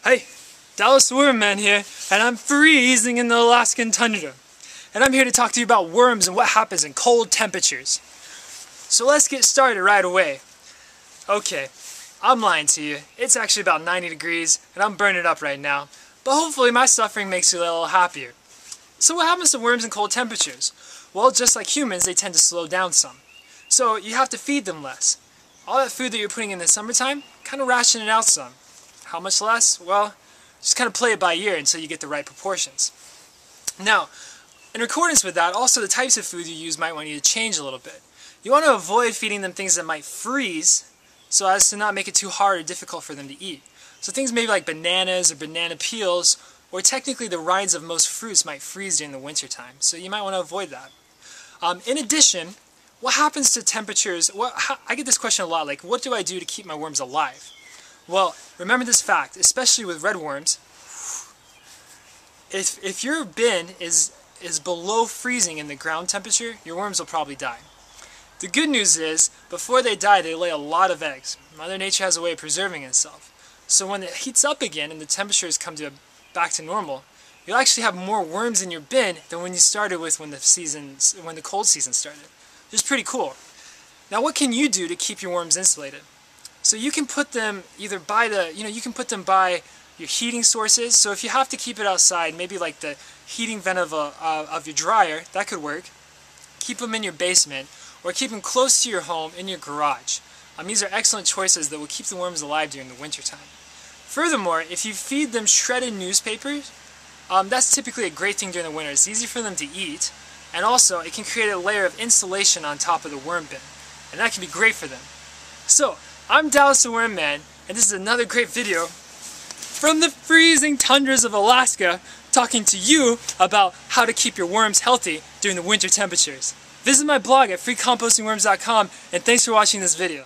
Hey, Dallas Wormman here, and I'm freezing in the Alaskan tundra. And I'm here to talk to you about worms and what happens in cold temperatures. So let's get started right away. Okay, I'm lying to you. It's actually about 90 degrees, and I'm burning up right now. But hopefully my suffering makes you a little happier. So what happens to worms in cold temperatures? Well, just like humans, they tend to slow down some. So you have to feed them less. All that food that you're putting in the summertime, kind of ration it out some. How much less? Well, just kind of play it by ear until you get the right proportions. Now, in accordance with that, also the types of food you use might want you to change a little bit. You want to avoid feeding them things that might freeze so as to not make it too hard or difficult for them to eat. So things maybe like bananas or banana peels, or technically the rinds of most fruits might freeze during the winter time. So you might want to avoid that. In addition, what happens to temperatures? I get this question a lot, like what do I do to keep my worms alive? Well, remember this fact, especially with red worms. If your bin is below freezing in the ground temperature, your worms will probably die. The good news is, before they die, they lay a lot of eggs. Mother Nature has a way of preserving itself. So when it heats up again and the temperatures come back to normal, you'll actually have more worms in your bin than when you started with when the cold season started. Which is pretty cool. Now, what can you do to keep your worms insulated? So you can put them either by you can put them by your heating sources. So if you have to keep it outside, maybe like the heating vent of your dryer, that could work. Keep them in your basement, or keep them close to your home in your garage. These are excellent choices that will keep the worms alive during the winter time. Furthermore, if you feed them shredded newspapers, that's typically a great thing during the winter. It's easy for them to eat, and also it can create a layer of insulation on top of the worm bin, and that can be great for them. So, I'm Dallas the Wormman, and this is another great video from the freezing tundras of Alaska, talking to you about how to keep your worms healthy during the winter temperatures. Visit my blog at freecompostingworms.com, and thanks for watching this video.